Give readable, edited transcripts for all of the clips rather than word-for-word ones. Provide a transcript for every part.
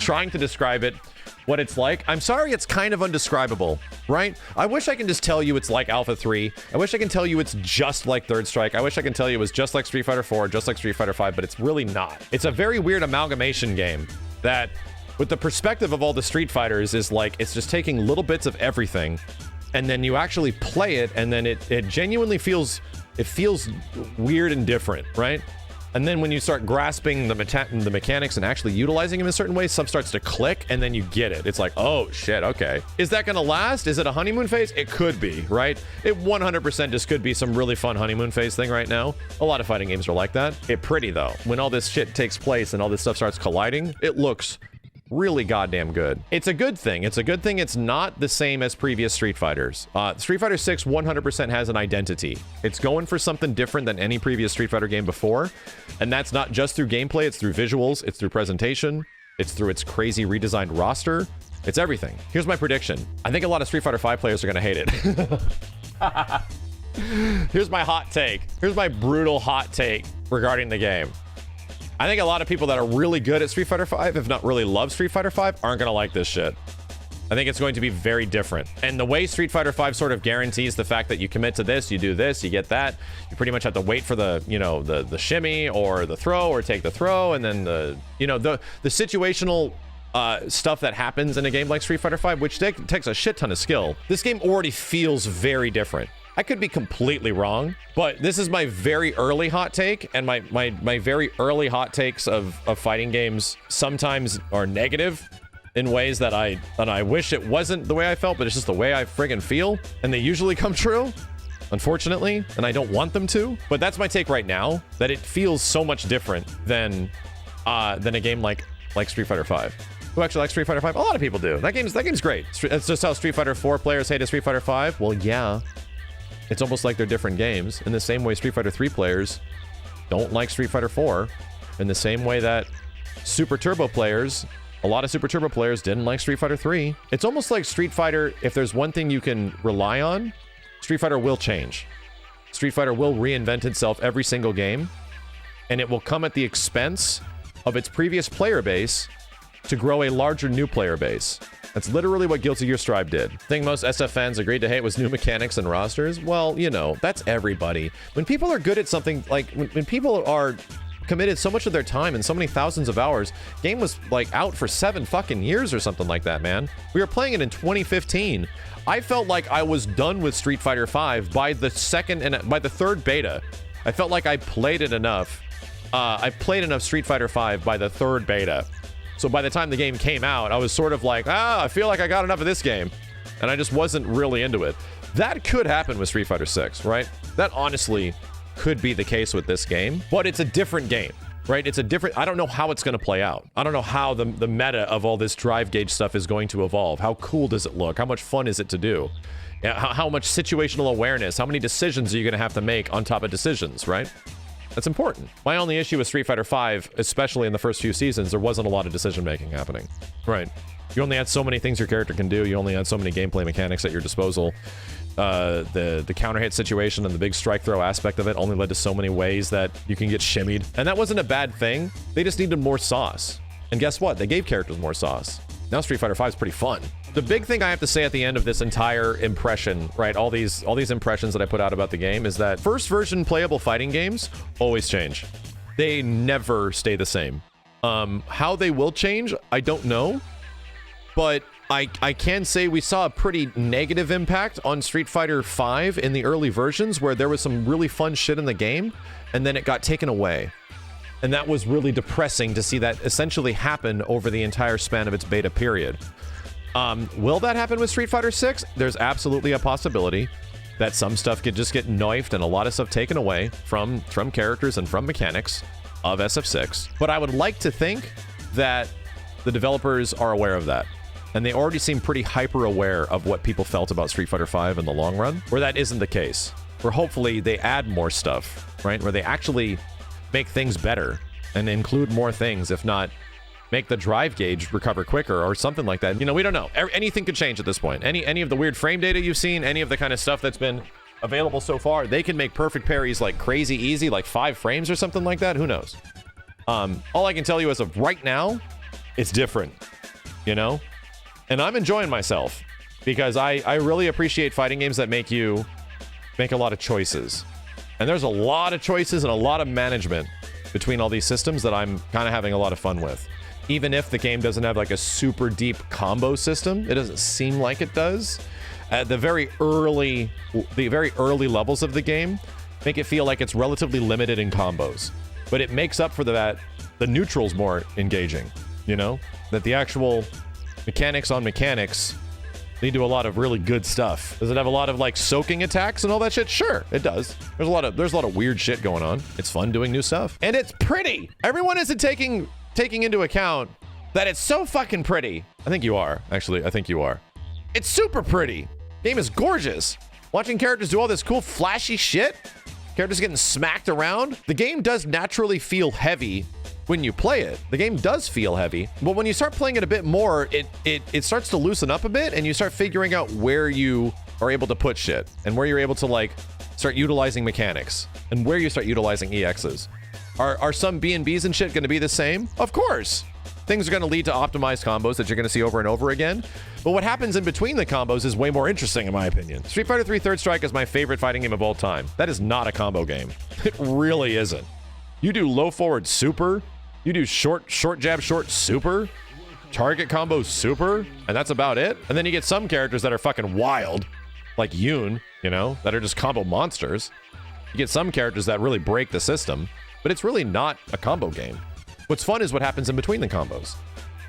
Trying to describe it, what it's like. I'm sorry, it's kind of undescribable, right? I wish I can just tell you it's like Alpha 3. I wish I can tell you it's just like Third Strike. I wish I can tell you it was just like Street Fighter 4, just like Street Fighter 5, but it's really not. It's a very weird amalgamation game that, with the perspective of all the Street Fighters, is like, it's just taking little bits of everything, and then you actually play it, and then it genuinely feels, it feels weird and different, right? And then when you start grasping the mechanics and actually utilizing them in certain ways, stuff starts to click, and then you get it. It's like, oh shit, okay. Is that gonna last? Is it a honeymoon phase? It could be, right? It 100% just could be some really fun honeymoon phase thing right now. A lot of fighting games are like that. It's pretty though. When all this shit takes place and all this stuff starts colliding, it looks really goddamn good. It's a good thing. It's a good thing it's not the same as previous Street Fighters. Street Fighter 6 100% has an identity. It's going for something different than any previous Street Fighter game before. And that's not just through gameplay, it's through visuals, it's through presentation, it's through its crazy redesigned roster. It's everything. Here's my prediction. I think a lot of Street Fighter 5 players are gonna hate it. Here's my hot take. Here's my brutal hot take regarding the game. I think a lot of people that are really good at Street Fighter 5, if not really love Street Fighter 5, aren't going to like this shit. I think it's going to be very different. And the way Street Fighter 5 sort of guarantees the fact that you commit to this, you do this, you get that, you pretty much have to wait for the, you know, the shimmy or the throw or take the throw, and then the, you know, the situational stuff that happens in a game like Street Fighter 5, which takes a shit ton of skill. This game already feels very different. I could be completely wrong, but this is my very early hot take, and my very early hot takes of fighting games sometimes are negative in ways that I wish it wasn't the way I felt, but it's just the way I friggin' feel, and they usually come true, unfortunately, and I don't want them to. But that's my take right now, that it feels so much different than a game like Street Fighter 5. Who actually likes Street Fighter 5? A lot of people do. That game's great. It's just how Street Fighter 4 players hated Street Fighter 5. Well, yeah. It's almost like they're different games. In the same way Street Fighter 3 players don't like Street Fighter 4. In the same way that Super Turbo players, a lot of Super Turbo players didn't like Street Fighter 3. It's almost like Street Fighter, if there's one thing you can rely on, Street Fighter will change. Street Fighter will reinvent itself every single game, and it will come at the expense of its previous player base to grow a larger new player base. That's literally what Guilty Gear Strive did. The thing most SF fans agreed to hate was new mechanics and rosters. Well, you know, that's everybody. When people are good at something, like when people are committed so much of their time and so many thousands of hours, game was like out for 7 fucking years or something like that, man. We were playing it in 2015. I felt like I was done with Street Fighter 5 by the third beta. I felt like I played it enough. I played enough Street Fighter 5 by the third beta. So by the time the game came out, I was sort of like, I feel like I got enough of this game. And I just wasn't really into it. That could happen with Street Fighter 6, right? That honestly could be the case with this game. But it's a different game, right? It's a different... I don't know how it's going to play out. I don't know how the meta of all this drive gauge stuff is going to evolve. How cool does it look? How much fun is it to do? How much situational awareness? How many decisions are you going to have to make on top of decisions, right? That's important. My only issue with Street Fighter 5, especially in the first few seasons, there wasn't a lot of decision-making happening. Right. You only had so many things your character can do. You only had so many gameplay mechanics at your disposal. The counter-hit situation and the big strike throw aspect of it only led to so many ways that you can get shimmied. And that wasn't a bad thing. They just needed more sauce. And guess what? They gave characters more sauce. Now Street Fighter 5 is pretty fun. The big thing I have to say at the end of this entire impression, right, all these impressions that I put out about the game, is that first version playable fighting games always change. They never stay the same. How they will change, I don't know. But I can say we saw a pretty negative impact on Street Fighter 5 in the early versions, where there was some really fun shit in the game, and then it got taken away. And that was really depressing to see that essentially happen over the entire span of its beta period. Will that happen with Street Fighter 6? There's absolutely a possibility that some stuff could just get knifed and a lot of stuff taken away from characters and from mechanics of SF6. But I would like to think that the developers are aware of that. And they already seem pretty hyper-aware of what people felt about Street Fighter 5 in the long run, where that isn't the case. Where hopefully they add more stuff, right? Where they actually make things better and include more things, if not make the drive gauge recover quicker or something like that. You know, we don't know. Anything could change at this point. Any of the weird frame data you've seen, any of the kind of stuff that's been available so far, they can make perfect parries like crazy easy, like 5 frames or something like that. Who knows? All I can tell you as of right now, it's different, you know? And I'm enjoying myself because I really appreciate fighting games that make you make a lot of choices. And there's a lot of choices and a lot of management between all these systems that I'm kind of having a lot of fun with. Even if the game doesn't have like a super deep combo system, it doesn't seem like it does. At the very early levels of the game make it feel like it's relatively limited in combos. But it makes up for that. The neutral's more engaging, you know? That the actual mechanics on mechanics lead to a lot of really good stuff. Does it have a lot of like soaking attacks and all that shit? Sure, it does. There's a lot of weird shit going on. It's fun doing new stuff. And it's pretty. Everyone isn't taking into account that it's so fucking pretty. I think you are, actually. I think you are. It's super pretty. Game is gorgeous. Watching characters do all this cool flashy shit. Characters getting smacked around. The game does naturally feel heavy when you play it. The game does feel heavy, but when you start playing it a bit more, it starts to loosen up a bit, and you start figuring out where you are able to put shit and where you're able to like start utilizing mechanics and where you start utilizing EXs. Are some B&Bs and shit going to be the same? Of course. Things are going to lead to optimized combos that you're going to see over and over again. But what happens in between the combos is way more interesting, in my opinion. Street Fighter 3 Third Strike is my favorite fighting game of all time. That is not a combo game. It really isn't. You do low forward super. You do short jab, short super. Target combo super. And that's about it. And then you get some characters that are fucking wild. Like Yoon, you know, that are just combo monsters. You get some characters that really break the system. But it's really not a combo game. What's fun is what happens in between the combos.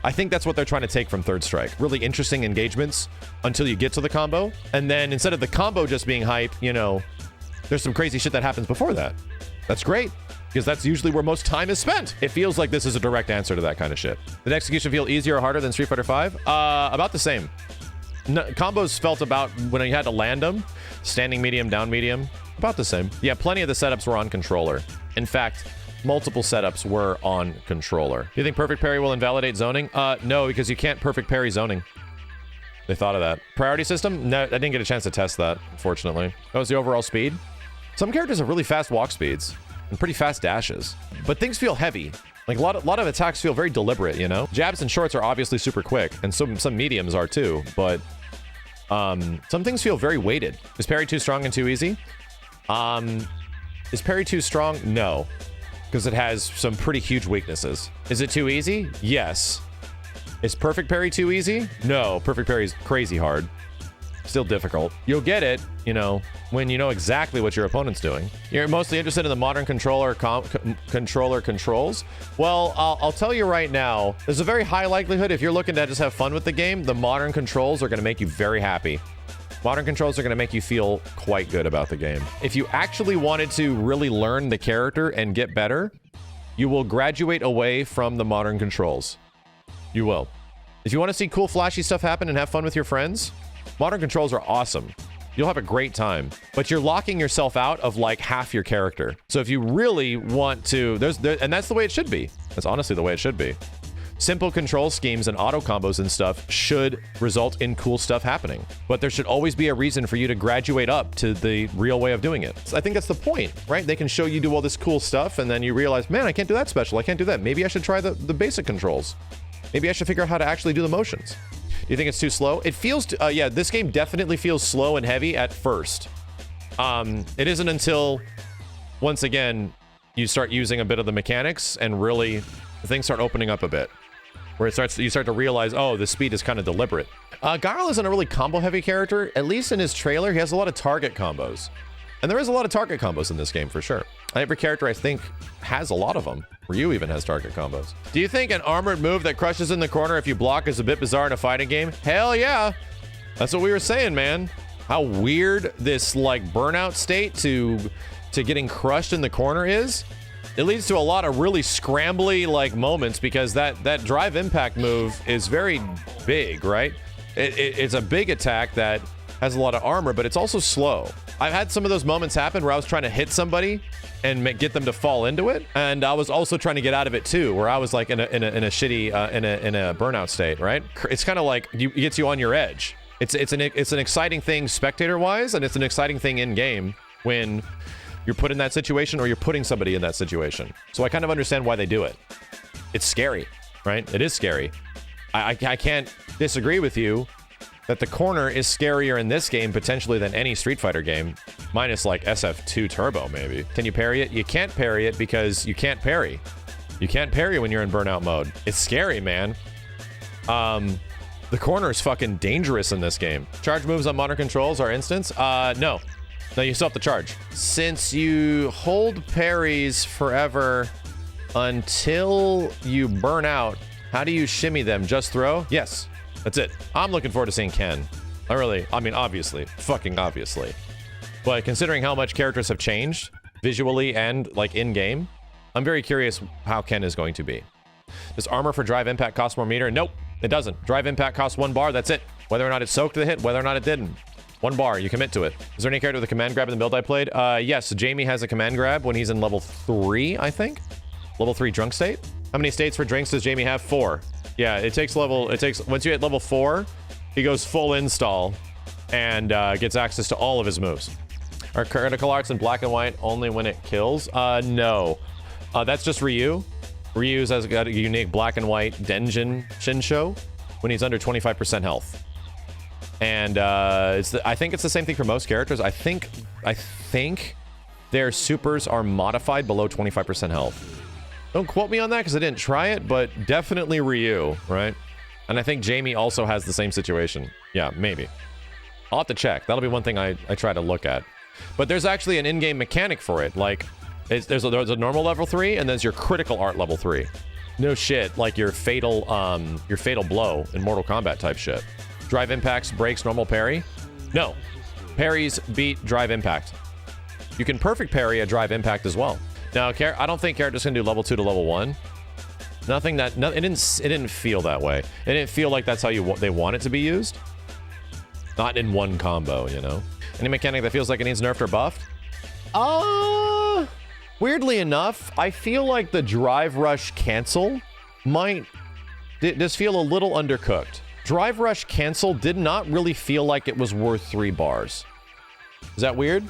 I think that's what they're trying to take from Third Strike. Really interesting engagements until you get to the combo. And then instead of the combo just being hype, you know, there's some crazy shit that happens before that. That's great, because that's usually where most time is spent. It feels like this is a direct answer to that kind of shit. Did execution feel easier or harder than Street Fighter 5? About the same. No, combos felt about when you had to land them, standing medium, down medium, about the same. Yeah, plenty of the setups were on controller. In fact, multiple setups were on controller. Do you think perfect parry will invalidate zoning? No, because you can't perfect parry zoning. They thought of that. Priority system? No, I didn't get a chance to test that, unfortunately. What was the overall speed? Some characters have really fast walk speeds and pretty fast dashes, but things feel heavy. Like a lot of attacks feel very deliberate, you know? Jabs and shorts are obviously super quick, and some mediums are too, but some things feel very weighted. Is parry too strong and too easy? Is parry too strong? No, because it has some pretty huge weaknesses. Is it too easy? Yes. Is perfect parry too easy? No, perfect parry is crazy hard. Still difficult. You'll get it, you know, when you know exactly what your opponent's doing. You're mostly interested in the modern controller controls. Well, I'll tell you right now, there's a very high likelihood if you're looking to just have fun with the game, the modern controls are going to make you very happy. Modern controls are going to make you feel quite good about the game. If you actually wanted to really learn the character and get better, you will graduate away from the modern controls. You will. If you want to see cool, flashy stuff happen and have fun with your friends, modern controls are awesome. You'll have a great time, but you're locking yourself out of like half your character. So if you really want to, and that's the way it should be. That's honestly the way it should be. Simple control schemes and auto combos and stuff should result in cool stuff happening, but there should always be a reason for you to graduate up to the real way of doing it. So I think that's the point, right? They can show you do all this cool stuff and then you realize, man, I can't do that special. I can't do that. Maybe I should try the basic controls. Maybe I should figure out how to actually do the motions. Do you think it's too slow? It feels, yeah, this game definitely feels slow and heavy at first. It isn't until, once again, you start using a bit of the mechanics and really things start opening up a bit. Where you start to realize, oh, the speed is kind of deliberate. Guile isn't a really combo-heavy character. At least in his trailer, he has a lot of target combos. And there is a lot of target combos in this game, for sure. Every character, I think, has a lot of them. Ryu even has target combos. Do you think an armored move that crushes in the corner if you block is a bit bizarre in a fighting game? Hell yeah! That's what we were saying, man. How weird this, like, burnout state to getting crushed in the corner is. It leads to a lot of really scrambly like moments because that drive impact move is very big, right? It's a big attack that has a lot of armor, but it's also slow. I've had some of those moments happen where I was trying to hit somebody and get them to fall into it, and I was also trying to get out of it too, where I was like in a shitty in a burnout state, right? It's kind of like it gets you on your edge. It's an exciting thing spectator wise, and it's an exciting thing in game when you're put in that situation or you're putting somebody in that situation. So I kind of understand why they do it. It's scary, right? It is scary. I can't disagree with you that the corner is scarier in this game potentially than any Street Fighter game, minus like SF2 Turbo maybe. Can you parry it? You can't parry it because you can't parry. You can't parry when you're in burnout mode. It's scary, man. The corner is fucking dangerous in this game. Charge moves on modern controls are instance? No. No, you still have to charge. Since you hold parries forever until you burn out, how do you shimmy them? Just throw? Yes. That's it. I'm looking forward to seeing Ken. I mean, obviously. Fucking obviously. But considering how much characters have changed, visually and, like, in-game, I'm very curious how Ken is going to be. Does armor for drive impact cost more meter? Nope, it doesn't. Drive impact costs 1 bar, that's it. Whether or not it soaked the hit, whether or not it didn't. 1 bar, you commit to it. Is there any character with a command grab in the build I played? Yes, Jamie has a command grab when he's in level 3, I think? Level 3 drunk state? How many states for drinks does Jamie have? 4. Yeah, once you hit level 4, he goes full install and gets access to all of his moves. Are critical arts in black and white only when it kills? No. That's just Ryu. Ryu's has got a unique black and white Denjin Shinsho when he's under 25% health. And I think it's the same thing for most characters. I think their supers are modified below 25% health. Don't quote me on that because I didn't try it, but definitely Ryu, right? And I think Jamie also has the same situation. Yeah, maybe. I'll have to check. That'll be one thing I try to look at. But there's actually an in-game mechanic for it. Like, there's a normal level 3, and there's your critical art level 3. No shit, like your fatal blow in Mortal Kombat type shit. Drive impacts breaks normal parry? No. Parries beat drive impact. You can perfect parry a drive impact as well. Now, I don't think characters can do level 2 to level 1. It didn't feel that way. It didn't feel like that's how they want it to be used. Not in one combo, you know? Any mechanic that feels like it needs nerfed or buffed? Weirdly enough, I feel like the drive rush cancel might just feel a little undercooked. Drive rush cancel did not really feel like it was worth 3 bars. Is that weird?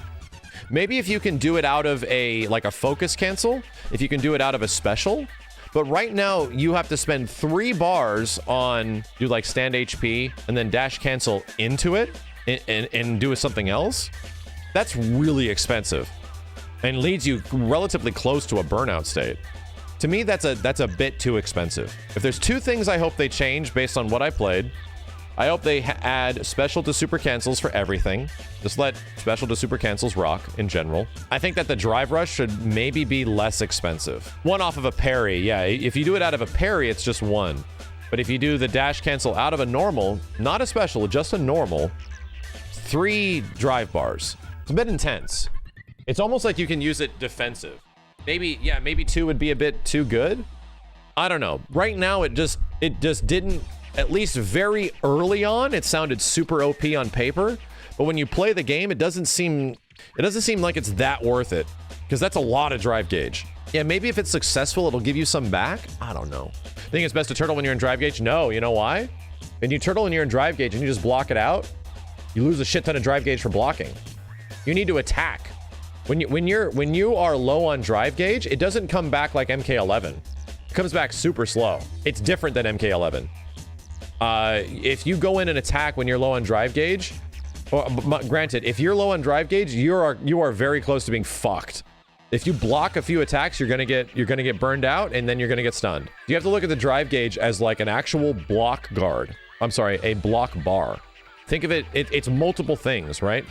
Maybe if you can do it out of a focus cancel, if you can do it out of a special, but right now you have to spend 3 bars on do like stand HP and then dash cancel into it and do something else. That's really expensive and leads you relatively close to a burnout state. To me, that's a bit too expensive. If there's 2 things I hope they change based on what I played, I hope they add special to super cancels for everything. Just let special to super cancels rock in general. I think that the drive rush should maybe be less expensive. 1 off of a parry, yeah. If you do it out of a parry, it's just 1. But if you do the dash cancel out of a normal, not a special, just a normal, 3 drive bars. It's a bit intense. It's almost like you can use it defensive. Maybe 2 would be a bit too good. I don't know. Right now, it just didn't. At least very early on, it sounded super OP on paper, but when you play the game, it doesn't seem like it's that worth it, because that's a lot of drive gauge. Yeah, maybe if it's successful, it'll give you some back. I don't know. Think it's best to turtle when you're in drive gauge? No, you know why? When you turtle when you're in drive gauge and you just block it out, you lose a shit ton of drive gauge for blocking. You need to attack. When you are low on drive gauge, it doesn't come back like MK11. It comes back super slow. It's different than MK11. If you go in and attack when you're low on drive gauge, granted, if you're low on drive gauge, you are very close to being fucked. If you block a few attacks, you're gonna get burned out, and then you're gonna get stunned. You have to look at the drive gauge as like an actual block guard. I'm sorry, a block bar. Think of it's multiple things, right?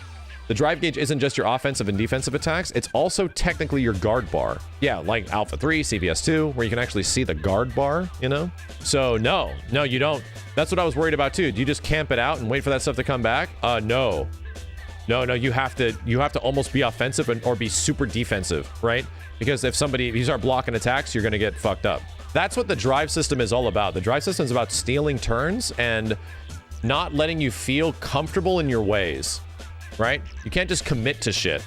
The drive gauge isn't just your offensive and defensive attacks, it's also technically your guard bar. Yeah, like Alpha 3, CVS 2, where you can actually see the guard bar, you know? So no, you don't. That's what I was worried about too. Do you just camp it out and wait for that stuff to come back? No, you have to almost be offensive or be super defensive, right? Because if you start blocking attacks, you're gonna get fucked up. That's what the drive system is all about. The drive system is about stealing turns and not letting you feel comfortable in your ways, right? You can't just commit to shit.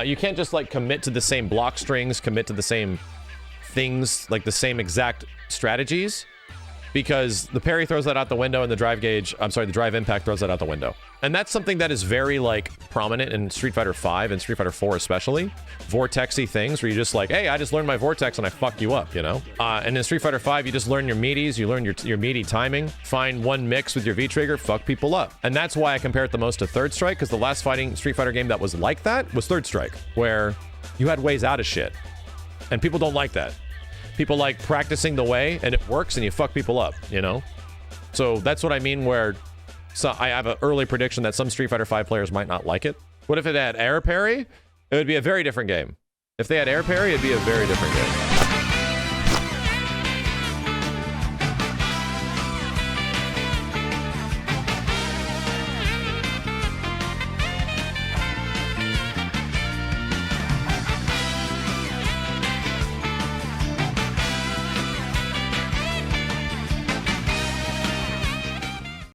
You can't just like commit to the same block strings, commit to the same things, like the same exact strategies, because the parry throws that out the window and the drive gauge, I'm sorry, the drive impact throws that out the window. And that's something that is very like prominent in Street Fighter 5 and Street Fighter 4 especially. Vortexy things where you just like, hey, I just learned my vortex and I fuck you up, you know? And in Street Fighter 5, you just learn your meaties, you learn your meaty timing, find one mix with your V-trigger, fuck people up. And that's why I compare it the most to Third Strike, because the last fighting Street Fighter game that was like that was Third Strike, where you had ways out of shit. And people don't like that. People like practicing the way and it works and you fuck people up, you know? So that's what I mean where I have an early prediction that some Street Fighter 5 players might not like it. What if it had air parry? It would be a very different game. If they had air parry, it'd be a very different game.